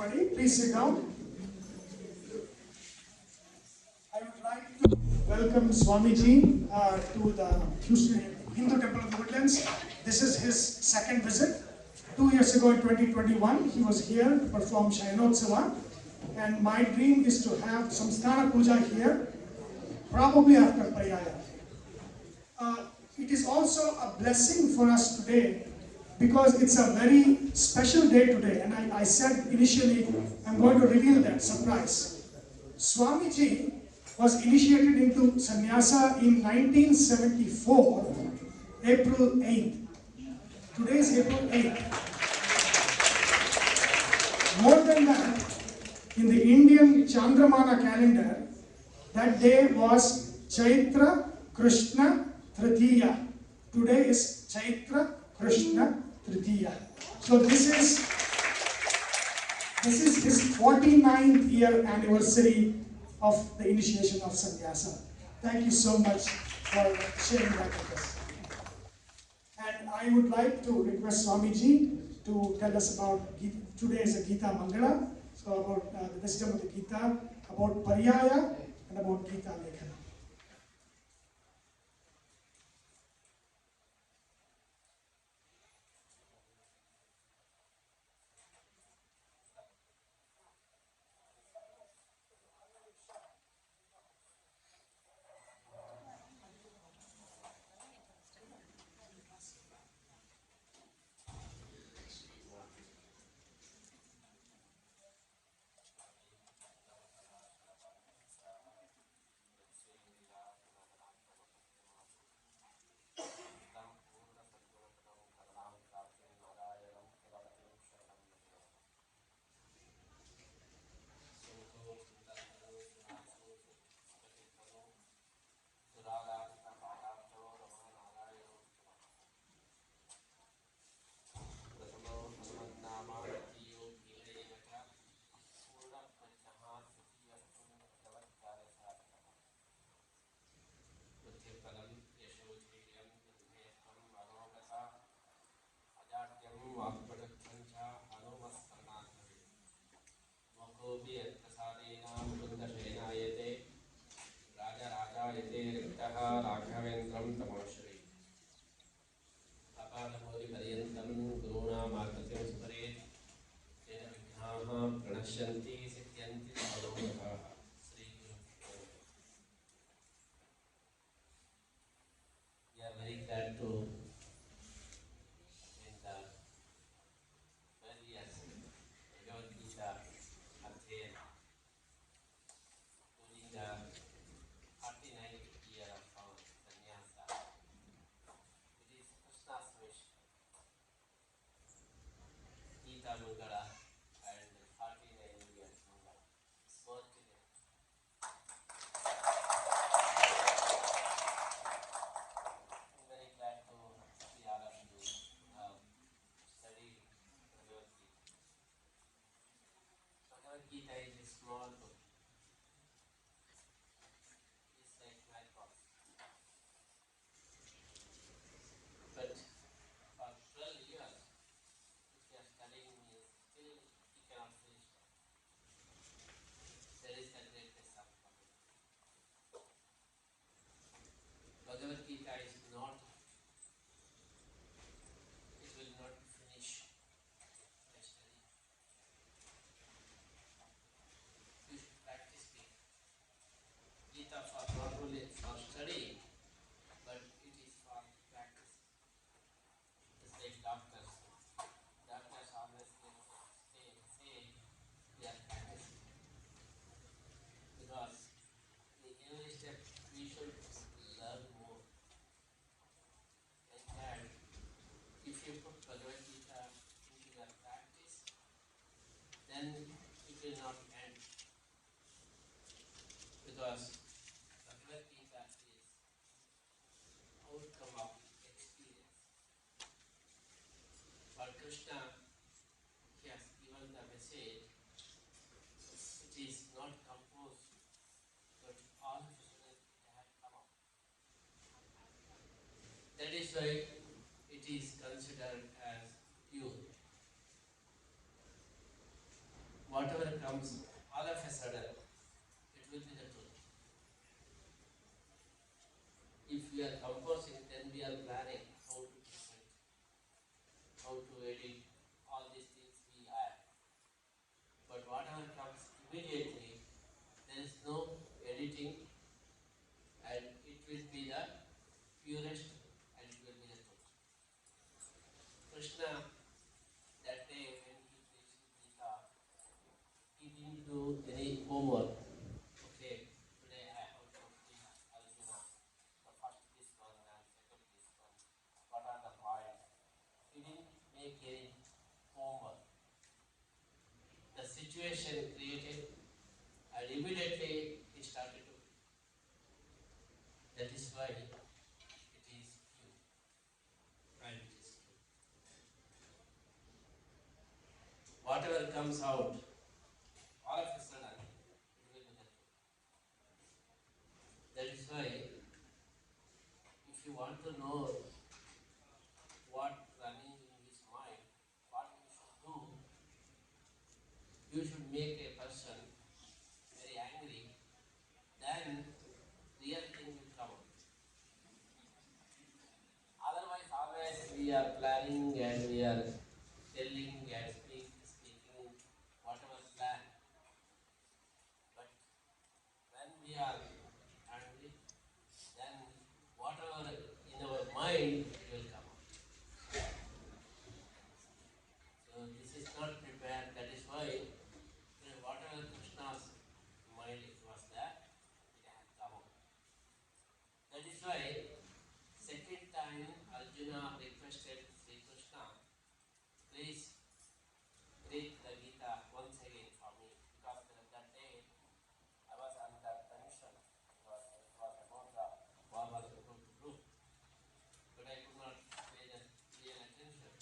everybody. Please sit down. I would like to welcome Swamiji to the Houston Hindu Temple of the Woodlands. This is his second visit. 2 years ago in 2021, he was here to perform Shainotsava. And my dream is to have some Stana Puja here, probably after Paryaya. It is also a blessing for us today because it's a very special day today. And I said initially, I'm going to reveal that surprise. Swamiji was initiated into sannyasa in 1974, April 8th. Today is April 8th. More than that, in the Indian Chandramana calendar, that day was Chaitra Krishna Tritiya. Today is Chaitra Krishna Tritiya. So this is his 49th year anniversary of the initiation of sannyasa. Thank you so much for sharing that with us. And I would like to request Swamiji to tell us about Gita. Today is a Gita Mangala, so about the wisdom of the Gita, about Paryaya, and about Gita Lekhana. We are very glad to in the various Bhagavad Gita Adhyayana during the 49th year of our sannyasa. It is Krishna's wish, Gita Mangala and 49 years Mangala. Both together. I'm very glad to see all of you study Bhagavad Gita. Bhagavad Gita is a small book. It's like my box. But for 12 years, if you are studying means still you cannot finish that. There is the greatness of Bhagavad Gita. Bhagavad Gita is not, it will not finish by studying. You should practice Gita. Gita for not only for studying, but it is for practice. It's like doctors. Doctors always say they are practicing. Because in every step we should learn more. And if you put Bhagavad Gita into your practice, then it will not end. Because Bhagavad Gita is outcome of experience. For Krishna, he has given the message. It is not composed, but all of a sudden it had come up. That is why it is considered as pure. What comes all of a sudden, it will be the truth. If we are composing, then we are planning how to present, how to edit, all these things we add. But whatever comes immediately, there is no editing, and it will be the purest, and it will be the truth. Krishna, that day when he preached Gita, he didn't do any homework. Okay, today I have to teach Arjuna the first this one and second this one. What are the points? He didn't make any homework. The situation created, and immediately he started to. That is why it is pure. And it is pure. Whatever comes out, all of a sudden, it will be the truth. That is why, if you want to know what running in his mind, what you should do, you should make a person very angry, then real thing will come out. Otherwise, always we are planning and we are telling and speaking whatever plan. But when we are angry, then whatever in our mind will come out. So this is not prepared. That is why whatever Krishna's mind was there, it has come out. That is why second time Arjuna requested Sri Krishna, please read the Gita once again for me, because that day I was under tension. It was about the war was about to do, but I could not pay the real attention.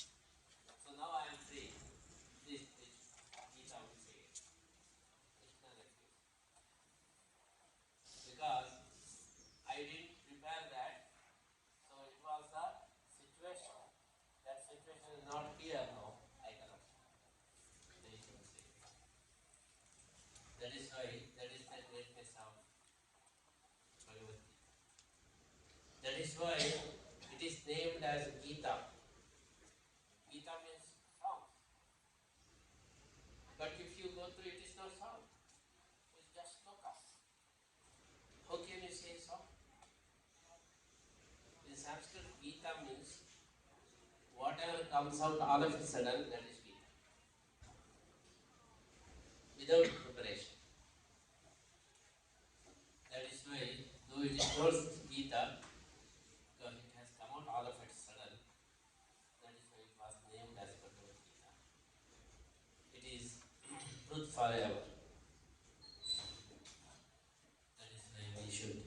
So now I am free. Please preach Gita once again. Krishna refused. Because I didn't prepare that, so it was the situation. That situation is not here now. I cannot. That is why, that is the greatness of Bhagavad Gita. That is why it is named as Gita. Gita means song. But if you go through, it is not song. It's just sloka. How can you say song? In Sanskrit, Gita means whatever comes out all of a sudden, that is Gita. Without preparation. That is why, though it is not Gita, because it has come out all of a sudden, that is why it was named as Bhagavad Gita. It is truth forever. That is why we should.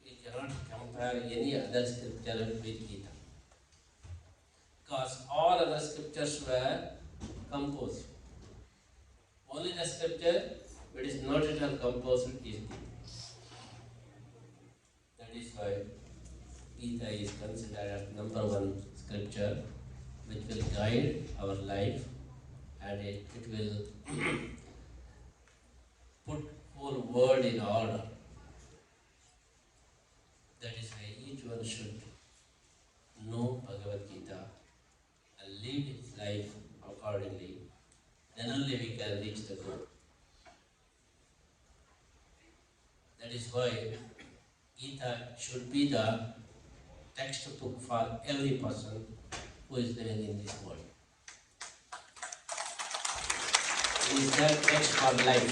We cannot compare any other scripture with Gita. Because all other scriptures were composed. Only the scripture which is not at all composed is Gita. That is why Gita is considered as number one scripture which will guide our life, and it will put whole world in order. That is why each one should know Bhagavad Gita and live his life accordingly. Then only we can reach the goal. That is why Gita should be the textbook for every person who is living in this world. It is that text for life.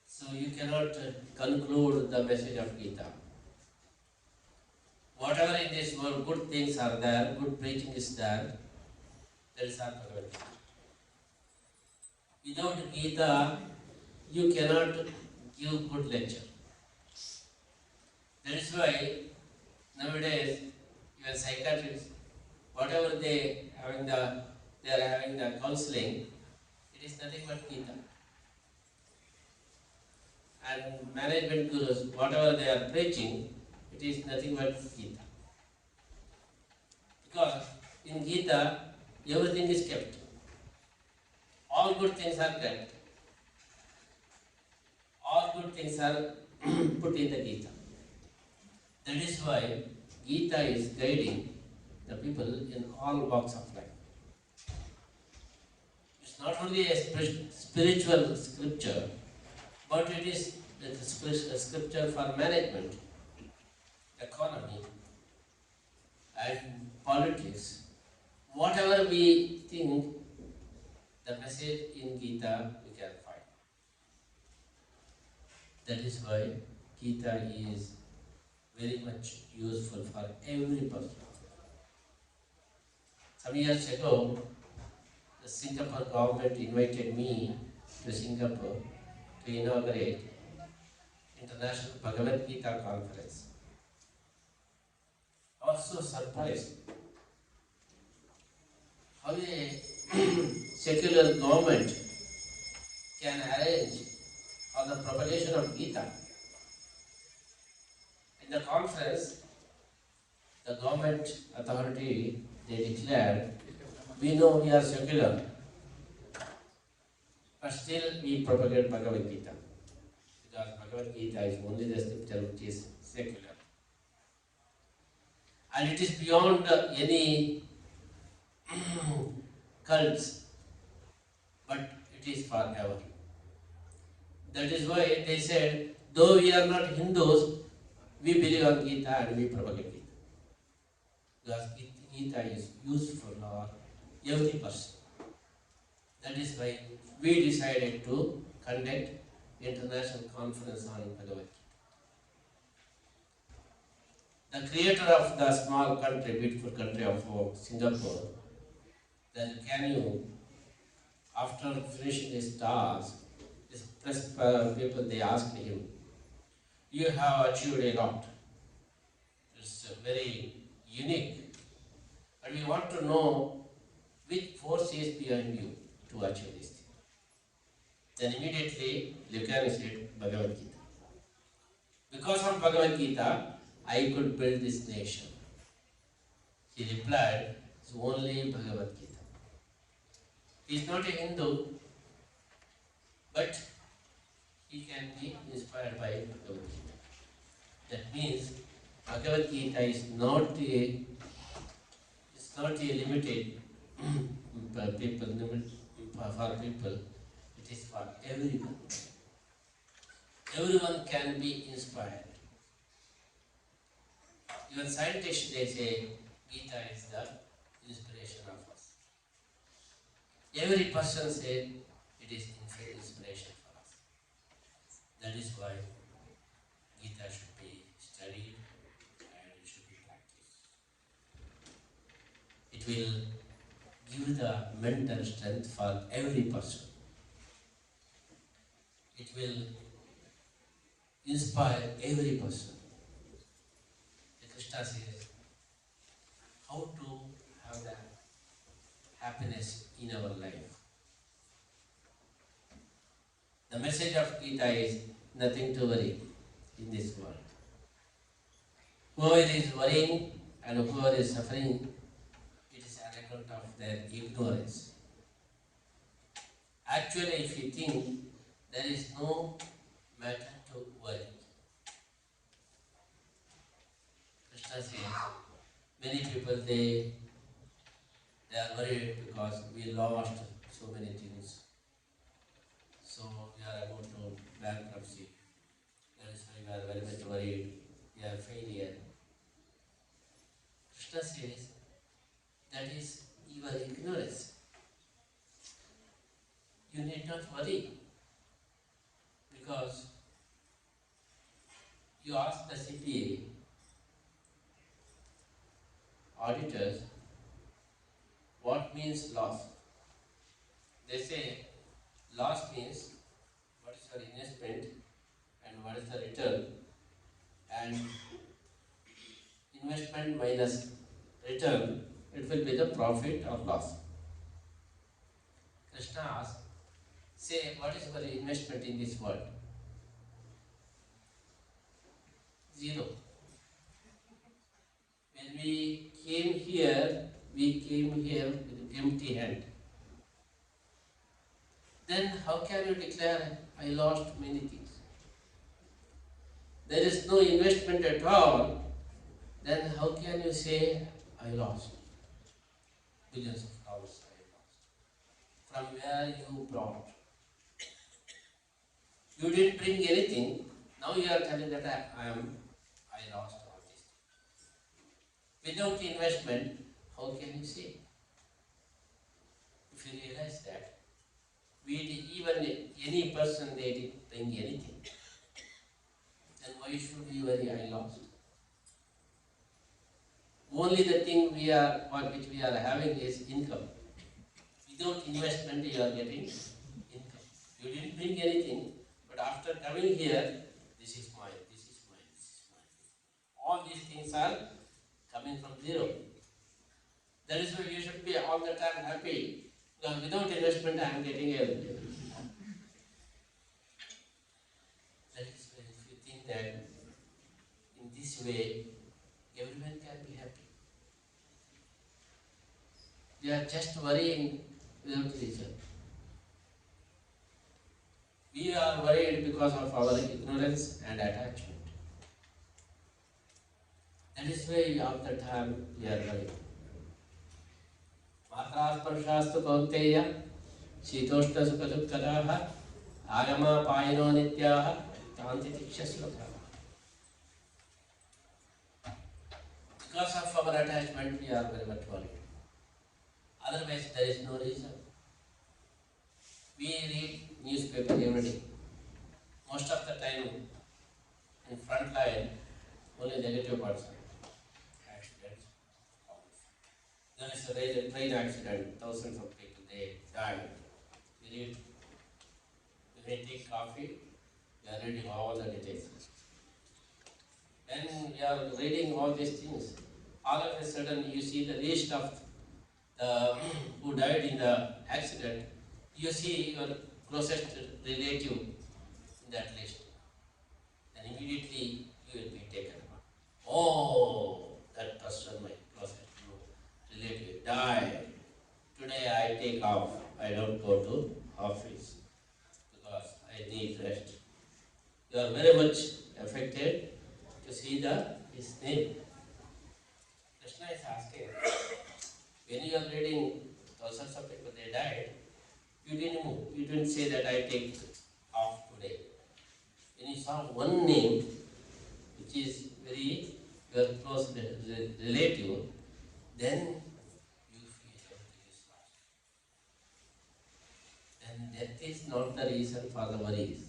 So you cannot conclude the message of Gita. Whatever in this world, good things are there, good preaching is there, that is our Bhagavad Gita. Without Gita, you cannot give good lecture. That is why nowadays, even psychiatrists, whatever they are having the counseling, it is nothing but Gita. And management gurus, whatever they are preaching, it is nothing but Gita. Because in Gita, everything is kept. All good things are kept. All good things are put in the Gita. That is why Gita is guiding the people in all walks of life. It's not only a spiritual scripture, but it is a scripture for management, economy, and politics. Whatever we think, the message in Gita we can find. That is why Gita is very much useful for every person. Some years ago, the Singapore government invited me to Singapore to inaugurate International Bhagavad Gita Conference. I was so surprised how a secular government can arrange for the propagation of Gita. In the conference, the government authority, they declared, we know we are secular, but still we propagate Bhagavad Gita. Because Bhagavad Gita is only the scripture which is secular. And it is beyond any cults, but it is forever. That is why they said, though we are not Hindus, we believe on Gita and we propagate Gita. Because Gita is useful for every person. That is why we decided to conduct international conference on Bhagavad Gita. The creator of the small country, beautiful country of Singapore, then can you, after finishing his task, this press people, they asked him, you have achieved a lot. It's very unique. But we want to know which force is behind you to achieve this thing. Then immediately, Lucan said, Bhagavad Gita. Because of Bhagavad Gita, I could build this nation. He replied, it's only Bhagavad Gita. He is not a Hindu, but he can be inspired by Bhagavad Gita. That means Bhagavad Gita is not a limited for people. It is for everyone. Everyone can be inspired. Even scientists, they say Gita is the inspiration of us. Every person said it is inspiration for us. That is why Gita should be studied and it should be practiced. It will give the mental strength for every person. It will inspire every person. Krishna says, how to have that happiness in our life. The message of Gita is nothing to worry in this world. Whoever is worrying and whoever is suffering, it is an account of their ignorance. Actually, if you think, there is no matter to worry. Krishna says, many people they are worried because we lost so many things. So we are about to bankruptcy. That is why we are very much worried. We are failure. Krishna says, that is your ignorance. You need not worry. Because you ask the CPA, auditors, what means loss? They say, loss means what is your investment and what is the return, and investment minus return, it will be the profit or loss. Krishna asks, say, what is your investment in this world? Zero. When we came here with empty hand. you declare, I lost many things? There is no investment at all, then how can you say, I lost? Billions of dollars I lost. From where you brought? You didn't bring anything, now you are telling that I lost all this. Without investment, how can you say? If you realize that, even any person, they didn't bring anything, then why should we worry, I lost? Only the thing which we are having is income. Without investment, you are getting income. You didn't bring anything, but after coming here, this is mine, this is mine, this is mine. All these things are coming from zero. That is why you should be all the time happy. Because without investment, I am getting everything. That is why if you think that in this way, everyone can be happy. They are just worrying without reason. We are worried because of our ignorance and attachment. That is why all the time we are worried. Matrasparshastu kaunteya shitoshta sukha agama payino nityaha tanti tikshasvaka. Because of our attachment, we are very much worried. Otherwise, there is no reason. We read newspaper every day. Most of the time, in front line, only negative parts. Accidents. There is a train accident. Thousands of people, they died. We read. When we take coffee, we are reading all the details. When we are reading all these things, all of a sudden you see the list of the who died in the accident. You see your closest relative in that list. And immediately you will be taken. Oh, that person, my closest relative, died. Today I take off. I don't go to office because I need rest. You are very much affected to see his name. Krishna is asking, when you are reading thousands of people, they died, you didn't move. You didn't say that I take off today. When you saw one name, which is very your close relative, then you feel everything is lost. And death is not the reason for the worries,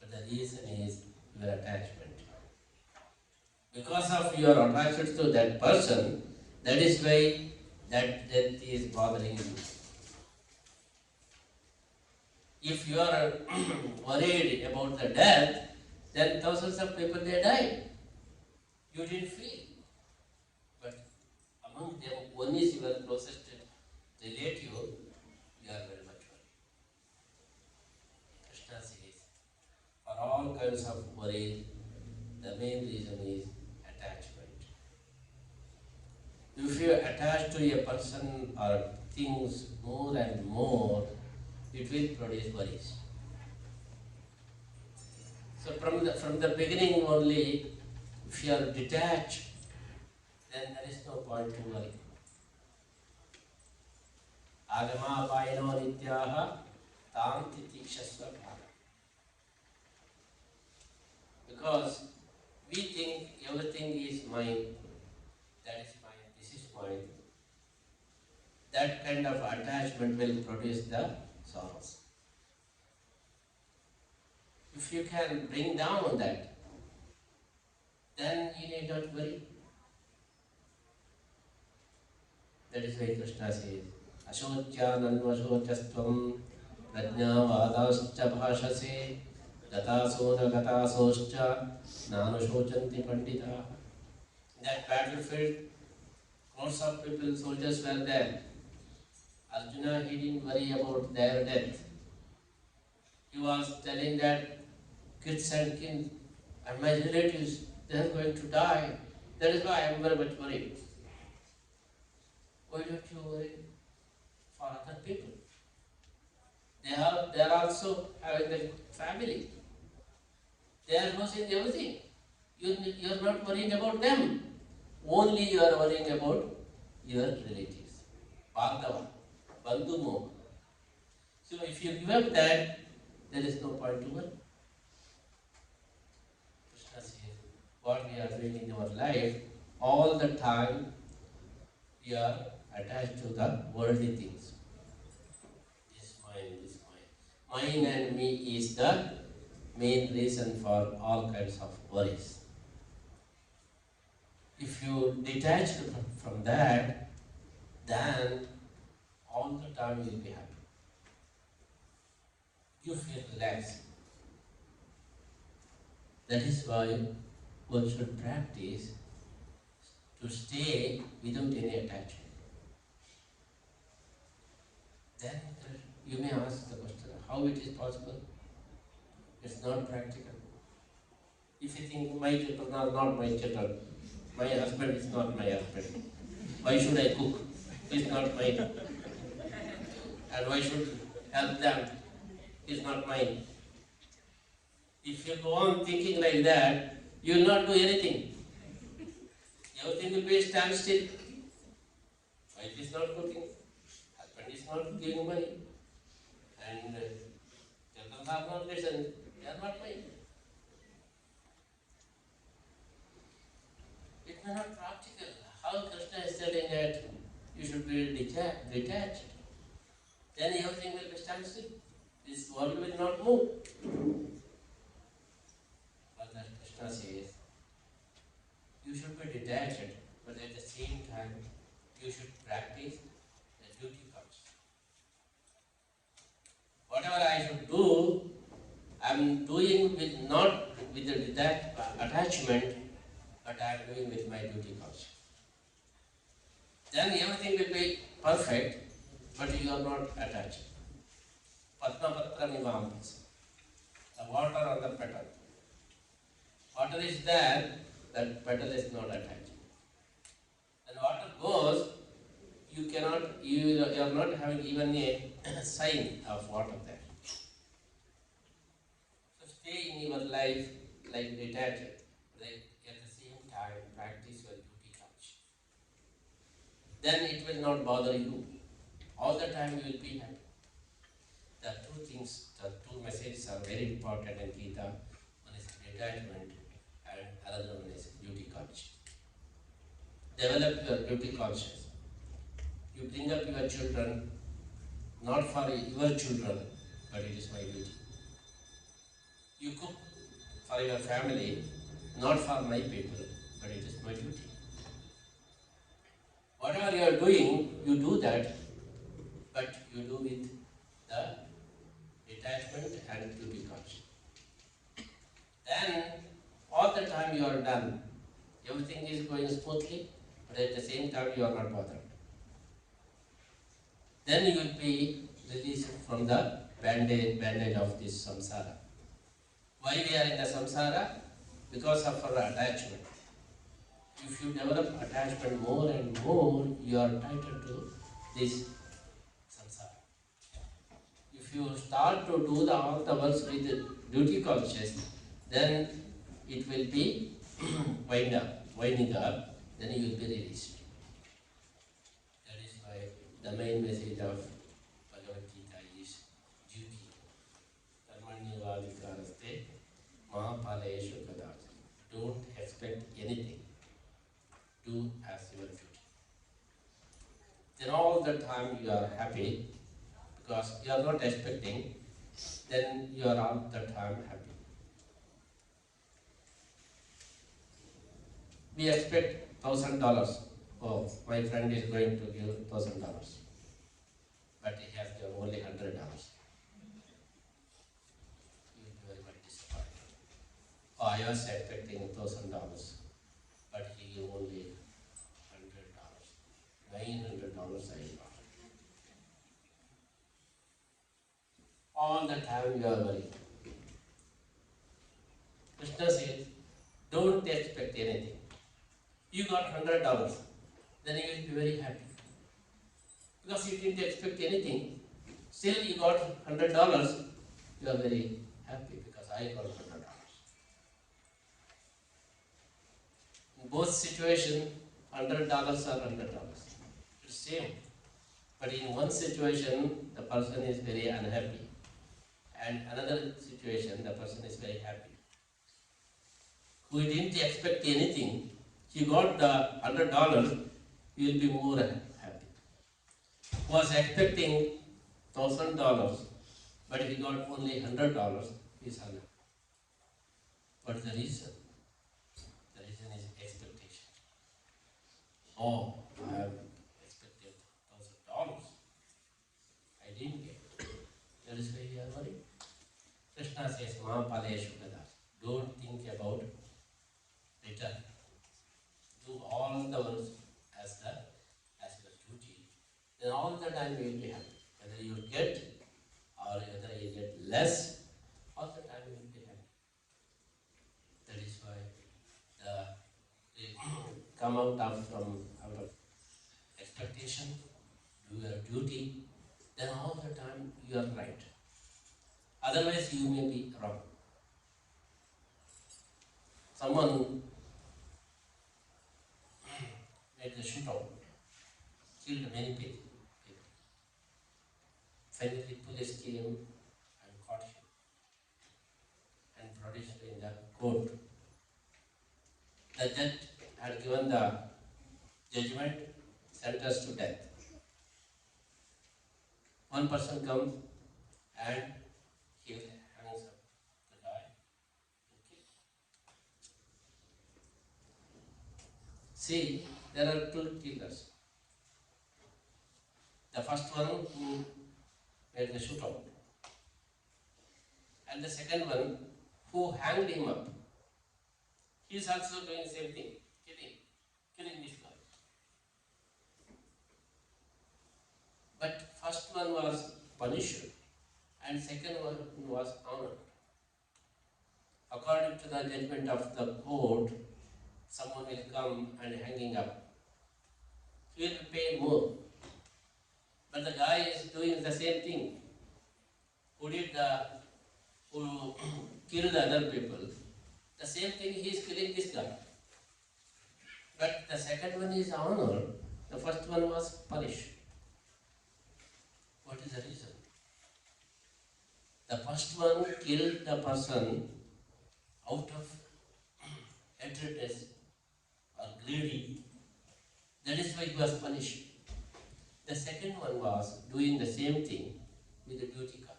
but the reason is your attachment. Because of your attachment to that person, that is why that death is bothering you. If you are worried about the death, then thousands of people, they died. You didn't feel. But among them, one is your closest relative, you are very much worried. Krishna says, for all kinds of worry, the main reason is attachment. If you attach to a person or things more and more, it will produce worries. So from the beginning only, if you are detached, then there is no point to worry. Agama payino nityaha tanti tikshasva. Because we think everything is mine, that is mine, this is mine. That kind of attachment will produce the sorrows. If you can bring down that, then you need not worry. That is why Krishna says, Ashocyananvashocastvam prajnavadascha bhashase gatasona gatasoscha nanushocanti pandita. In that battlefield, crowds of people, soldiers were there. Arjuna, he didn't worry about their death. He was telling that kids and kin and my relatives, they are going to die. That is why I am very much worried. Why don't you worry for other people? They are also having the family. They are losing everything. You are not worrying about them. Only you are worrying about your relatives. Bhagavad, Bandhu Moha. So if you give up that, there is no point to worry. Krishna says, what we are doing in our life, all the time we are attached to the worldly things. This mine, this mine. Mine and me is the main reason for all kinds of worries. If you detach from that, then all the time you will be happy. You feel relaxed. That is why one should practice to stay without any attachment. Then you may ask the question, how it is possible? It's not practical. If you think my children are not my children, my husband is not my husband, why should I cook? It's not mine. And why should help them? It's not mine. If you go on thinking like that, you will not do anything. Everything will be a standstill. Wife is not cooking, husband is not giving money, and children are not listening. They are not mine. It may not practical. How Krishna is telling that you should be detached. Then everything will be standstill. This world will not move. But that Krishna says, you should be detached, but at the same time, you should practice the duty comes. Whatever I should do, I am doing with not with the attachment, but I am doing with my duty comes. Then everything will be perfect, but you are not attached. Padmapatra Nivampas. The water on the petal. Water is there, that petal is not attached. When water goes, you are not having even a sign of water there. So stay in your life like detached, like at the same time practice your duty touch. Then it will not bother you. All the time you will be happy. The two things, the two messages are very important in Gita. One is detachment and another one is duty conscious. Develop your duty conscious. You bring up your children not for your children, but it is my duty. You cook for your family, not for my people, but it is my duty. Whatever you are doing, you do that, but you do with the detachment and duty conscious. Then, all the time you are done. Everything is going smoothly, but at the same time you are not bothered. Then you will be released from the bandage of this samsara. Why we are in the samsara? Because of our attachment. If you develop attachment more and more, you are tied to this samsara. If you start to do all the works with duty conscious, then it will be winding up, then you will be released. That is why the main message of Bhagavad Gita is duty. Karmanyavadikaraste mahapalayeshu kadat. Don't expect anything. Do as your duty. Then all the time you are happy because you are not expecting, then you are all the time happy. We expect $1,000. Oh, my friend is going to give $1,000, but he has given only $100. You will be very much disappointed. Oh, I was expecting $1,000, but he gave only $100. $900 I got. All the time you are worried. Krishna says, don't expect anything. You got $100, then you will be very happy. Because you didn't expect anything, Still you got $100, you are very happy because I got $100. In both situations, $100 or $100. It's same. But in one situation, the person is very unhappy. And another situation, the person is very happy. Who didn't expect anything, he got the $100, he will be more happy. Who was expecting $1,000, but he got only $100, he is unhappy. What is the reason? The reason is expectation. Oh, I have expected $1,000. I didn't get. That is why you are worried. Krishna says, Ma Paleshu Gadas. Don't think about return. Do all the ones as your duty. Then all the time you will be happy. Whether you get or whether you get less, all the time you will be happy. That is why they come out of expectation, do your duty, then all the time you are right. Otherwise you may be wrong. Someone made the shootout, killed many people. Finally police came and caught him and brought him in the court. The judge had given the judgment, sentence to death. One person comes and he hangs up the guy and kills. See, there are two killers. The first one who made the shootout, and the second one who hanged him up. He is also doing the same thing, killing this guy. But first one was punished and second one was honored. According to the judgment of the court, someone will come and hanging up. He will be paid more. But the guy is doing the same thing. Who killed the other people, the same thing he is killing this guy. But the second one is honored, the first one was punished. What is the reason? The first one killed the person out of hatredness or greedy. That is why he was punished. The second one was doing the same thing with the duty conscience.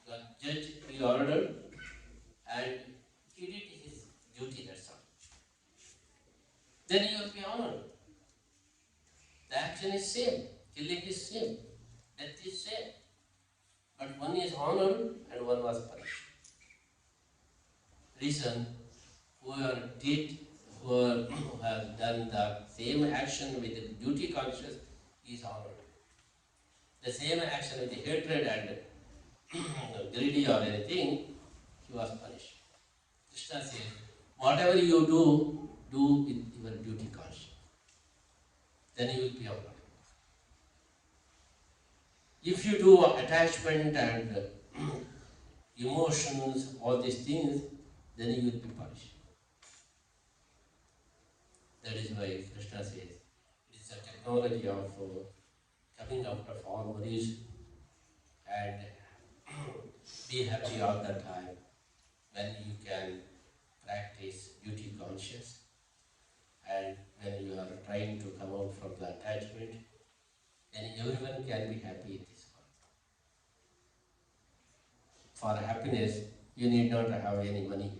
The judge he ordered and he did his duty, that's all. Then he will be honored. The action is same, killing is same, death is same. But one is honored and one was punished. Reason, who has done the same action with the duty conscious is honored. The same action with the hatred and greedy or anything, he was punished. Krishna says, whatever you do, do with your duty conscious. Then you will be honored. If you do attachment and emotions, all these things, then you will be punished. That is why Krishna says, it is a technology of coming out of all worries and be happy all the time when you can practice duty conscious and when you are trying to come out from the attachment, then everyone can be happy in this world. For happiness, you need not have any money.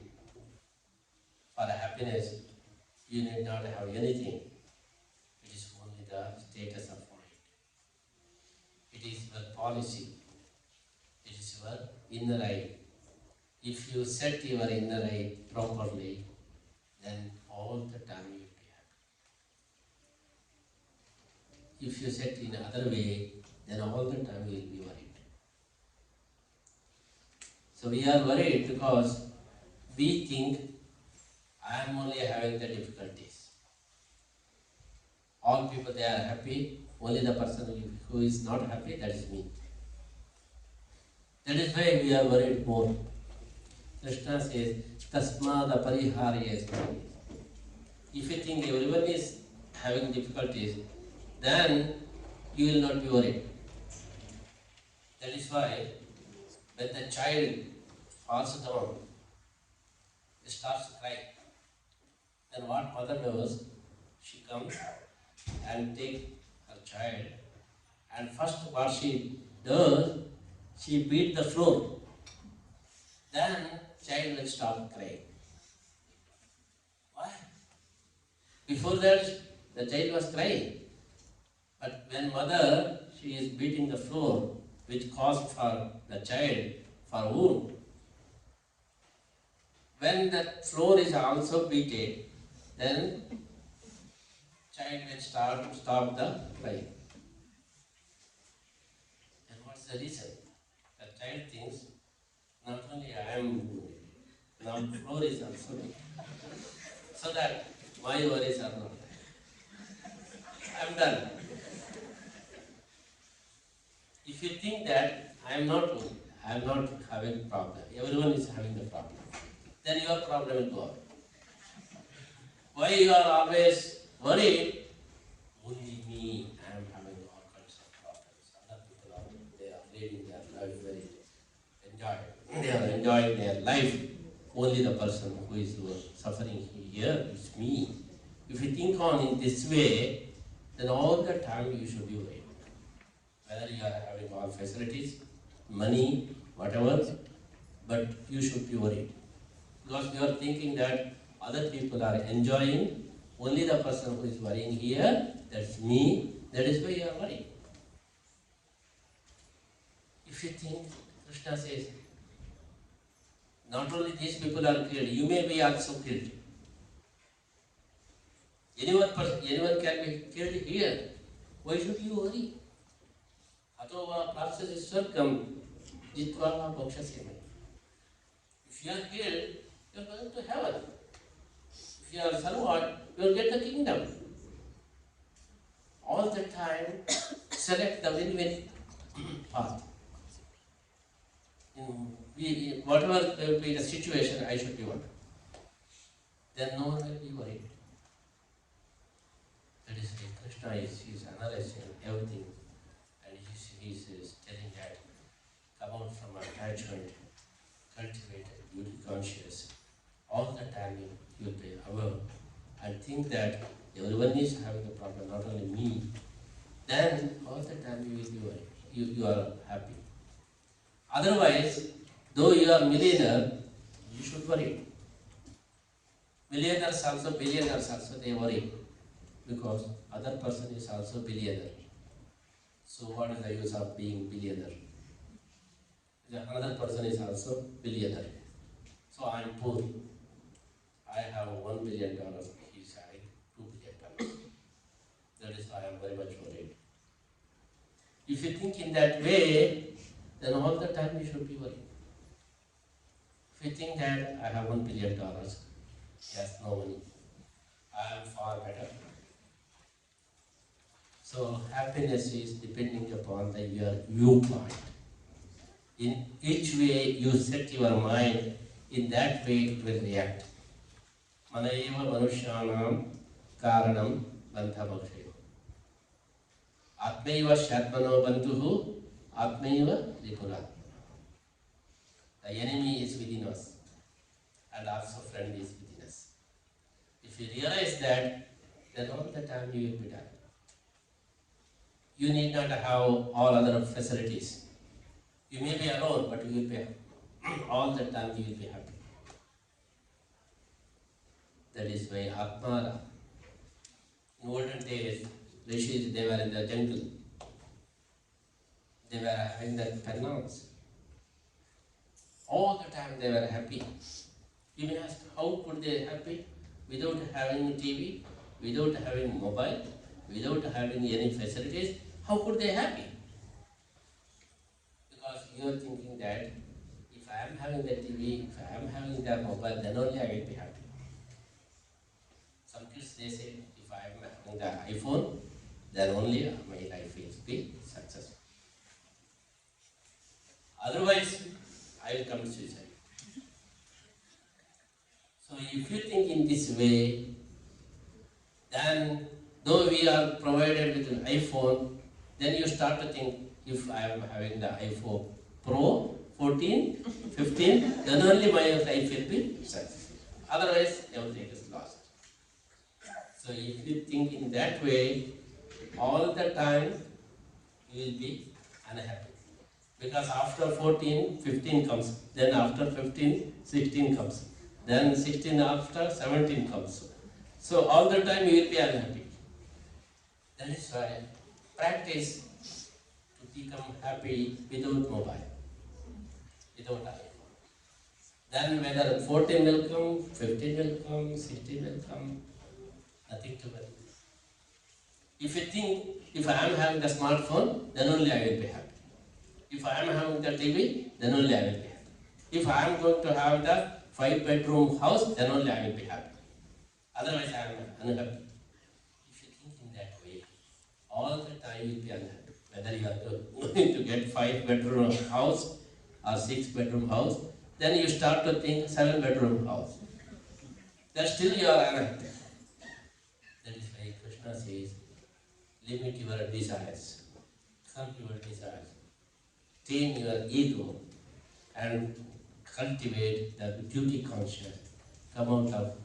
For happiness, you need not have anything. It is only the status of mind. It is your policy. It is your inner eye. If you set your inner eye properly, then all the time you will be happy. If you set in another way, then all the time you will be worried. So we are worried because we think I am only having the difficulties. All people, they are happy. Only the person who is not happy, that is me. That is why we are worried more. Krishna says, Tasmada Pariharyasmi. If you think everyone is having difficulties, then you will not be worried. That is why when the child falls down, starts to cry, then what mother does, she comes and takes her child, and first what she does, she beat the floor. Then child will stop crying. Why? Before that, the child was crying. But when mother, she is beating the floor, which caused for the child for wound. When the floor is also beaten, then child will stop the crying. And what's the reason? The child thinks, not only I am wounded, now floor is also beaten. So that my worries are not. I am done. If you think that I am not having problem, everyone is having the problem, then your problem will go up. Why you are always worried? Only me, I am having all kinds of problems. Other people they are living their life very enjoying. They are enjoying their life. Only the person who is suffering here is me. If you think on in this way, then all the time you should be worried. Whether you are having all facilities, money, whatever, but you should be worried. Because you are thinking that other people are enjoying, only the person who is worrying here, that's me, that is why you are worried. If you think, Krishna says, not only these people are killed, you may be also killed. Anyone can be killed here. Why should you worry? Atova prasasi swargam jitva bhakshasya. If you are killed, you are going to heaven. If you are servant, you will get the kingdom. All the time, select the win-win path. Whatever will be the situation, I should be one. Then no one will be worried. That is why Krishna is analyzing everything, and he is telling that come out from attachment, cultivate beauty conscious. All the time you will be aware and think that everyone is having a problem, not only me. Then all the time you will be worried. You are happy. Otherwise, though you are millionaire, you should worry. Millionaires also, billionaires also, they worry. Because other person is also billionaire. So what is the use of being billionaire? Another person is also billionaire. So I am poor. I have $1 billion. He is having $2 billion. That is why I am very much worried. If you think in that way, then all the time you should be worried. If you think that I have $1 billion, yes, no money, I am far better. So happiness is depending upon your viewpoint. In each way you set your mind, in that way it will react. Manaiva manusyanam karanam bandhabhakshayo. Atmaiva shatmano bandhuhu atmaiva ripura. The enemy is within us and also friend is within us. If you realize that, then all the time you will be done. You need not have all other facilities. You may be alone, but you will be all the time you will be happy. That is why Atmara. In olden days, Rishis, they were in the jungle. They were having their penance. All the time they were happy. You may ask, how could they be happy? Without having TV, without having mobile, without having any facilities, how could they be happy? Because you are thinking that if I am having the TV, if I am having the mobile, then only I will be happy. Some kids, they say, if I am having the iPhone, then only my life will be successful. Otherwise, way, then though we are provided with an iPhone, then you start to think, if I am having the iPhone Pro 14, 15, then only my life will be successful. Otherwise, everything is lost. So if you think in that way, all the time you will be unhappy. Because after 14, 15 comes. Then after 15, 16 comes. Then 16 after 17 comes. So all the time you will be unhappy. That is why practice to become happy without mobile, without iPhone. Then whether 14 will come, 15 will come, 16 will come, nothing to worry. If you think, if I am having the smartphone, then only I will be happy. If I am having the TV, then only I will be happy. If I am going to have the 5-bedroom house, then only I will be happy. Otherwise, I am unhappy. If you think in that way, all the time you will be unhappy. Whether you are going to get 5-bedroom house or 6-bedroom house, then you start to think 7-bedroom house. Then still you are unhappy. That is why Krishna says, limit your desires, curb your desires, tame your ego, and cultivate the duty conscious, come out of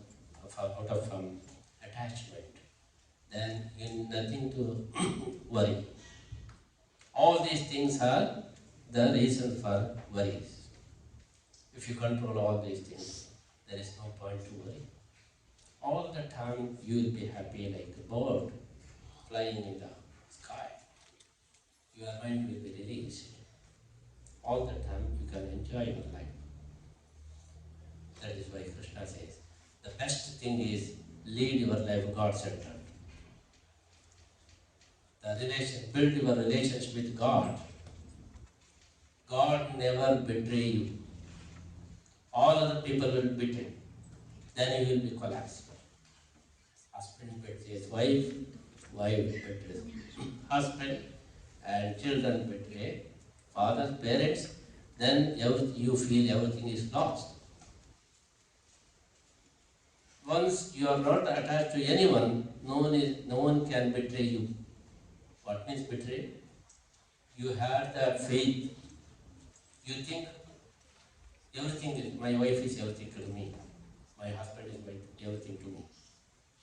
attachment. Then you have nothing to worry. All these things are the reason for worries. If you control all these things, there is no point to worry. All the time you will be happy like a bird flying in the sky. Your mind will be released. All the time you can enjoy your life. That is why Krishna says, the best thing is lead your life God-centered. Build your relationship with God. God never betray you. All other people will betray. Then you will be collapsed. Husband betrays wife, wife betrays husband, and children betray father, parents. Then you feel everything is lost. Once you are not attached to anyone, no one can betray you. What means betray? You have the faith. You think my wife is everything to me. My husband is everything to me.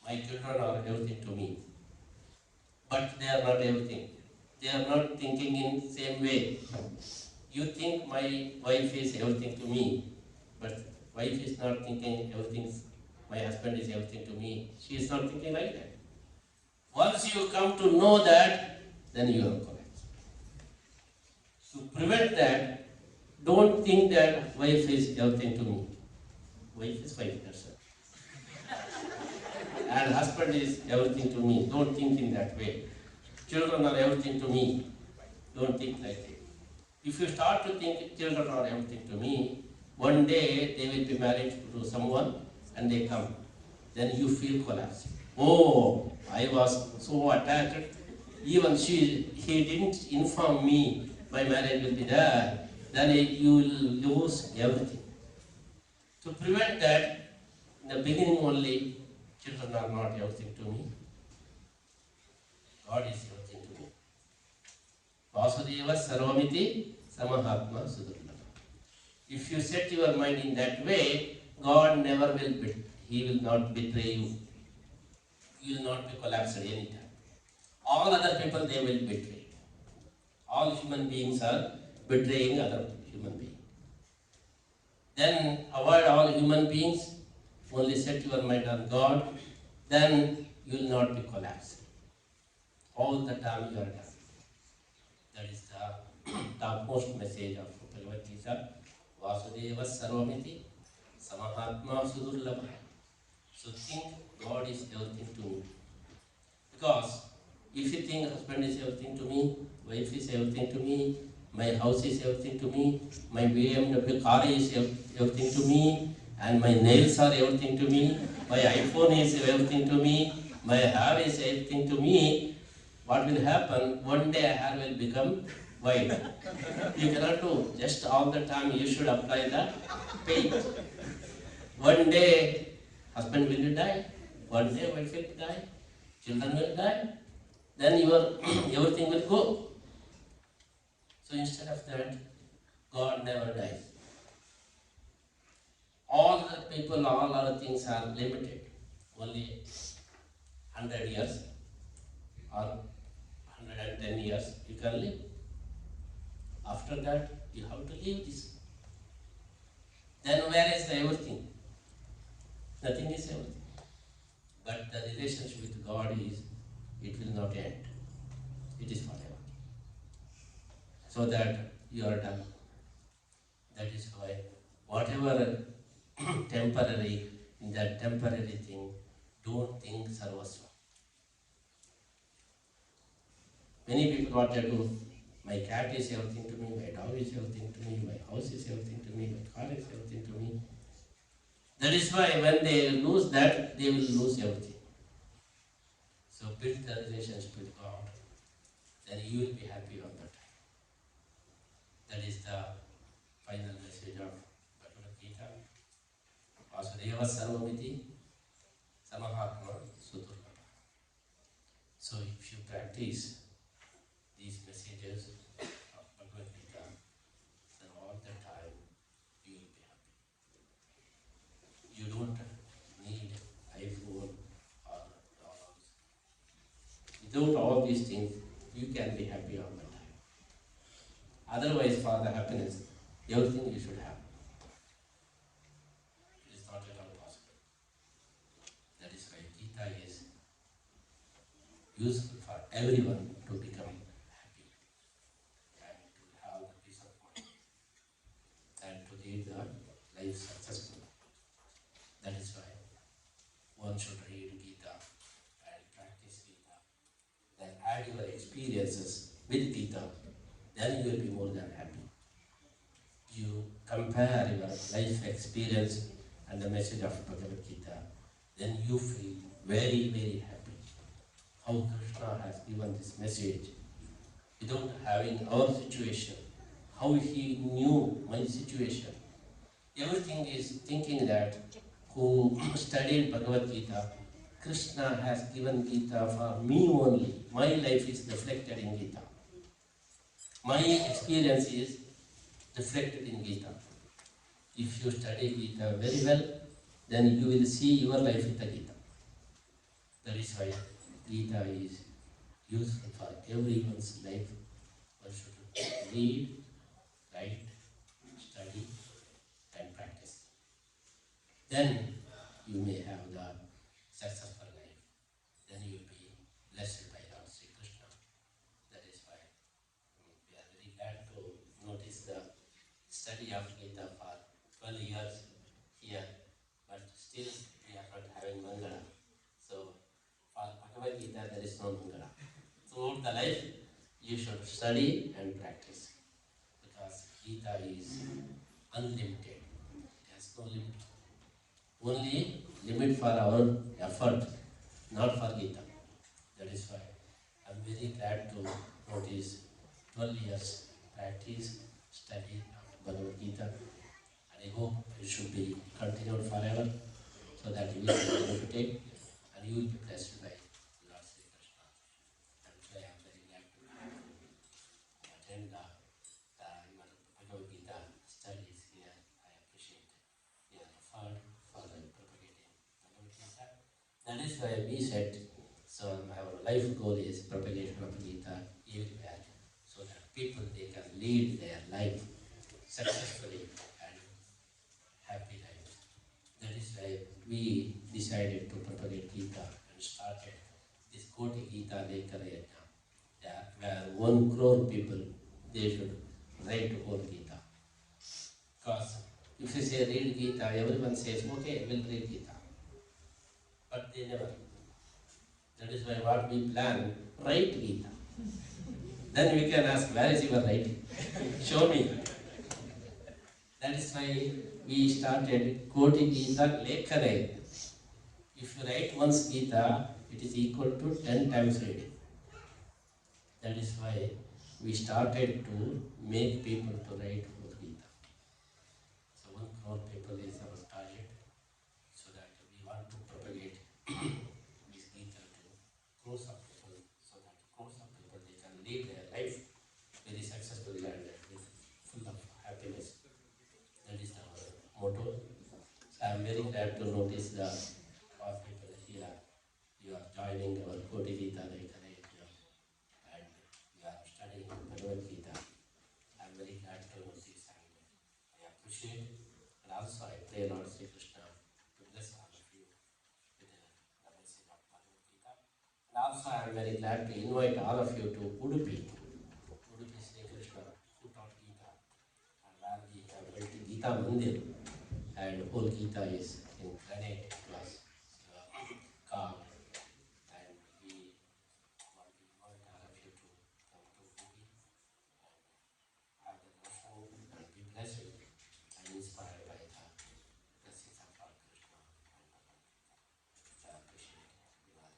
My children are everything to me. But they are not everything. They are not thinking in the same way. You think my wife is everything to me, but wife is not thinking everything. My husband is everything to me. She is not thinking like that. Once you come to know that, then you are correct. To prevent that, don't think that wife is everything to me. Wife is wife, that's it. And husband is everything to me. Don't think in that way. Children are everything to me. Don't think like that. If you start to think children are everything to me, one day they will be married to someone and they come. Then you feel collapse. Oh, I was so attached. Even he didn't inform me my marriage will be there. Then you will lose everything. To prevent that, in the beginning only, children are not everything to me. God is everything to me. Vasudeva sarvamiti samahatma sudurlabha. If you set your mind in that way, God never will betray. He will not betray you. You will not be collapsed at any time. All other people, they will betray. All human beings are betraying other human beings. Then avoid all human beings, only set your mind on God, then you will not be collapsed. All the time you are done. That is the topmost message of Bhagavad Gita. Vasudeva sarvamiti samahatma sudurlabha. So think God is everything to me. Because if you think husband is everything to me, wife is everything to me, my house is everything to me, my BMW car is everything to me, and my nails are everything to me, my iPhone is everything to me, my hair is everything to me, what will happen? One day hair will become white. You cannot do. Just all the time you should apply the paint. One day Husband will die. One day wife will die. Children will die. Then your everything will go. So instead of that, God never dies. All the people, all other things are limited. Only 100 years or 110 years you can live. After that, you have to leave this. Then where is the everything? Nothing is everything. But the relationship with God is, it will not end. It is forever. So that you are done. That is why whatever temporary, in that temporary thing, don't think sarvasva. Many people what they do, my cat is everything to me, my dog is everything to me, my house is everything to me, my car is everything to me. That is why when they lose that, they will lose everything. So build the relationship with God, then you will be happy all the time. That is the final message of Bhagavad Gita. Vasudeva Sarvamiti Samahatma Sudurlabha. So if you practice these messages of Bhagavad Gita, then all the time you will be happy. You don't need iPhone or dollars. Without all these things, you can be happy all the time. Otherwise, for the happiness, everything you should have. It is not at all possible. That is why Gita is useful for everyone to become happy and to have the peace of mind and to lead the life successfully. That is why one should read Gita and practice Gita. Then add your experiences with Gita, then you will be more than happy. You compare your life experience and the message of Bhagavad Gita, then you feel very, very happy. How Krishna has given this message without having our situation, how he knew my situation. Everything is thinking that who studied Bhagavad Gita, Krishna has given Gita for me only. My life is reflected in Gita. My experience is reflected in Gita. If you study Gita very well, then you will see your life in the Gita. That is why Gita is useful for everyone's life. One should read, write, study, and practice. Then you may have the successful life. Then you will be blessed by Lord Sri Krishna. That is why we are very glad to notice the study of Gita for 12 years here, but still we are not having Mangala. So for Bhagavad Gita there is no Mangala. Throughout the life you should study and practice, because Gita is unlimited. It has no limit. Only limit for our effort, not for Gita. That is why I am very glad to notice 12 years practice, study of Bhagavad Gita. And I hope it should be continued forever, so that you will be benefited and you will be blessed by Lord Sri Krishna. And so I am very glad to attend the Bhagavad Gita studies here. I appreciate your effort for propagating Bhagavad Gita. That is why we said, so our life goal is propagation of Gita everywhere, so that people they can lead their life successfully and happy lives. That is why we decided to propagate Gita and started this Koti Gita Lekara Yajna, where 1 crore people they should write whole Gita. Because if you say read Gita, everyone says, okay, we'll read Gita. But they never. That is why what we plan, write Gita. Then we can ask, where is your writing? Show me. That is why we started Koti Gita Lekare. If you write once Gita, it is equal to 10 times reading. That is why we started to make people to write whole Gita. So 1 crore people is our target, so that we want this people here. You are joining our Koti Gita Lekana Yajna and you are studying Bhagavad Gita. I am very glad to know this and I appreciate it. And also I pray Lord Sri Krishna to bless all of you with the blessing of Bhagavad Gita. And also I am very glad to invite all of you to Udupi. Udupi Sri Krishna who taught Gita. And where we have built Gita Mandir. And whole Gita is in granite plus calm. And we want to invite all of you to come to Udupi and have the darshan and be blessed and inspired by the blessings of Lord Krishna. And I appreciate your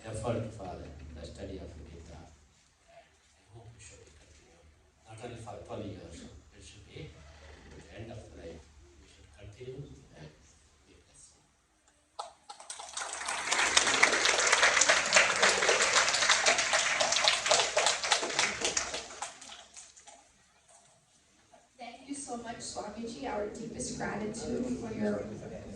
effort for the study of Gita. And I hope we should continue not only for 12 years, it should be at the end of the life. We should continue and be blessed. Thank you so much, Swamiji. Our deepest gratitude for your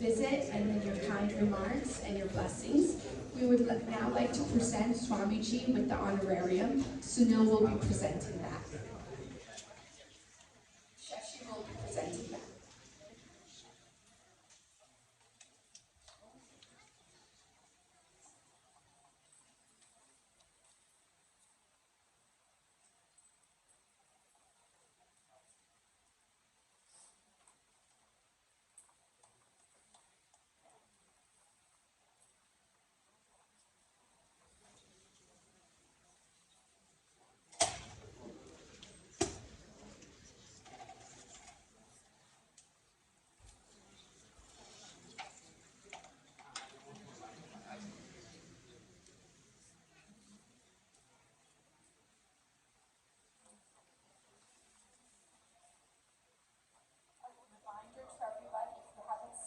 visit and then your kind remarks and your blessings. We would now like to present Swamiji with the honorarium. Sunil will be presenting that. Shashi will be presenting that.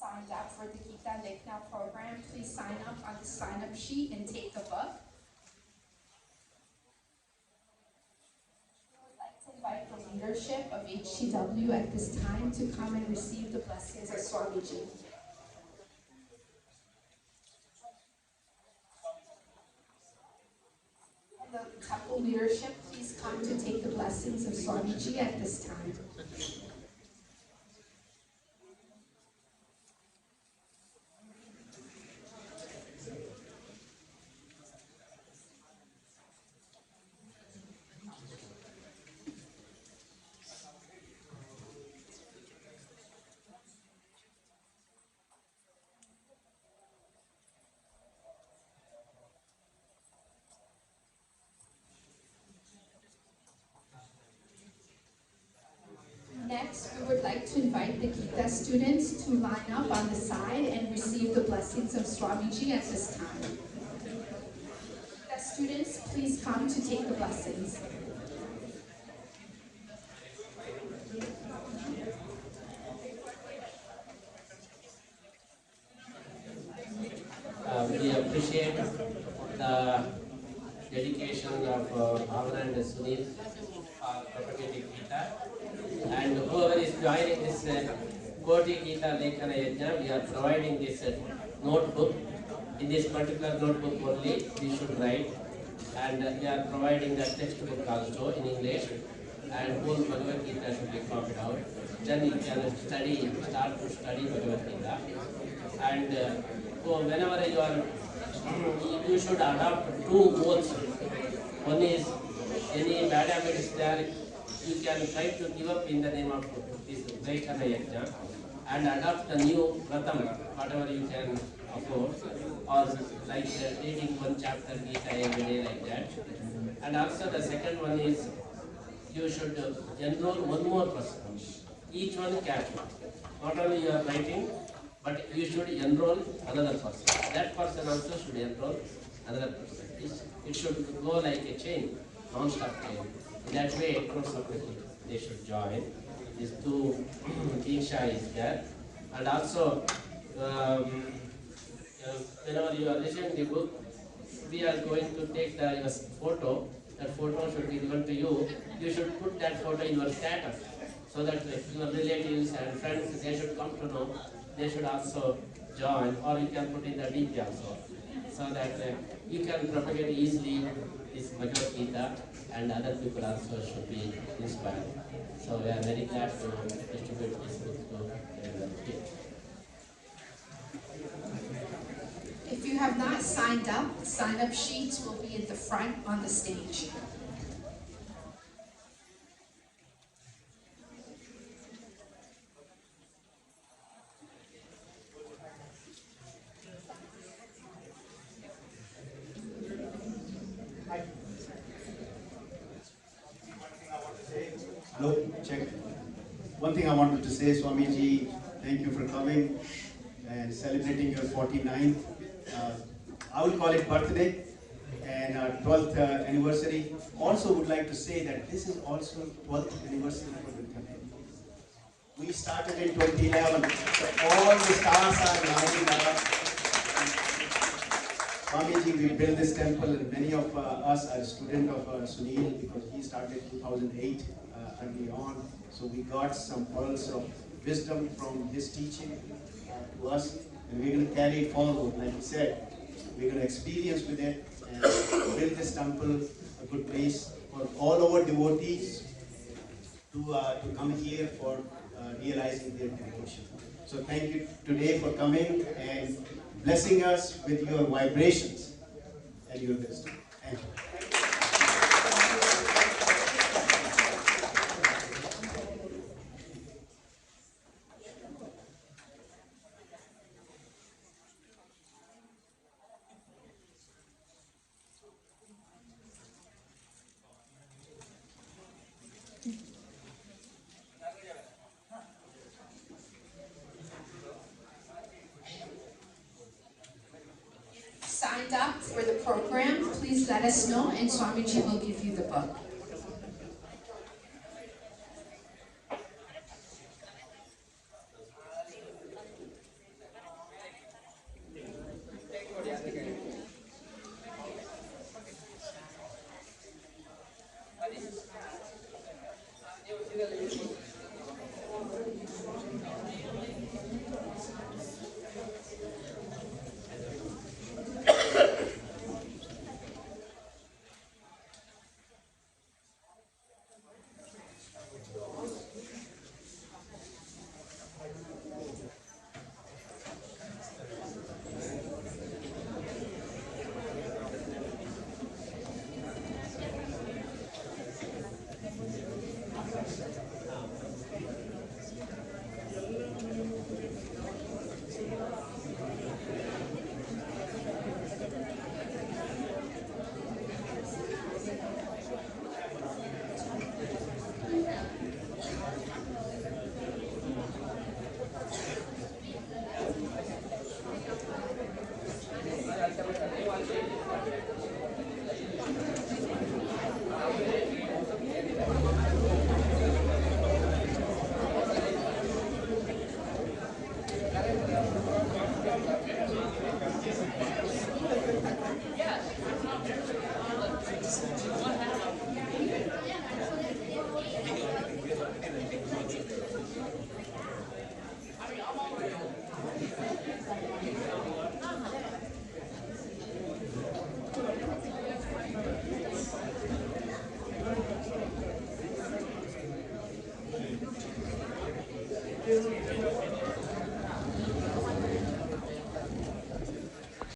Signed up for the Gita Lekna program, please sign up on the sign-up sheet and take the book. We would like to invite the leadership of HCW at this time to come and receive the blessings of Swamiji. And the temple leadership, please come to take the blessings of Swamiji at this time. Next, we would like to invite the Gita students to line up on the side and receive the blessings of Swamiji at this time. Gita students, please come to take the blessings. We appreciate the dedication of Bhavana and Sunil for propagating Gita. And whoever is joining this Koti Gita Lekana Yajna, we are providing this notebook. In this particular notebook only, we should write. And we are providing the textbook also in English. And whole Bhagavad Gita should be copied out. Then you can start to study Bhagavad Gita. And so whenever you are, you should adopt two oaths. One is, any bad habit is there, you can try to give up in the name of this Lekana Yajna and adopt a new Pratham, whatever you can afford, or like reading one chapter Gita every day like that. And also the second one is, you should enroll one more person, each one careful. Not only you are writing, but you should enroll another person. That person also should enroll another person. It should go like a chain, non-stop chain. In that way, crores of people, they should join. These two Diksha is there. And also, whenever you are listening the book, we are going to take your photo. That photo should be given to you. You should put that photo in your status, so that your relatives and friends, they should come to know. they should also join, or you can put in the DP also, so that you can propagate easily this Bhagavad Gita, and other people also should be inspired. So we are very glad to distribute this book to everyone here. If you have not signed up, sign-up sheets will be at the front on the stage. Hello, check. One thing I wanted to say, Swamiji, thank you for coming and celebrating your 49th, I will call it birthday, and 12th anniversary. Also would like to say that this is also 12th anniversary for the temple. We started in 2011, so all the stars are lining up. Swamiji, we built this temple, and many of us are students of Sunil, because he started 2008 early on. So we got some pearls of wisdom from his teaching to us, and we're going to carry it forward. Like he said, we're going to experience with it and build this temple a good place for all our devotees to come here for realizing their devotion. So thank you today for coming and blessing us with your vibrations and your wisdom. Thank you. Signed up for the program, please let us know, and Swamiji will give you the book. Thank you.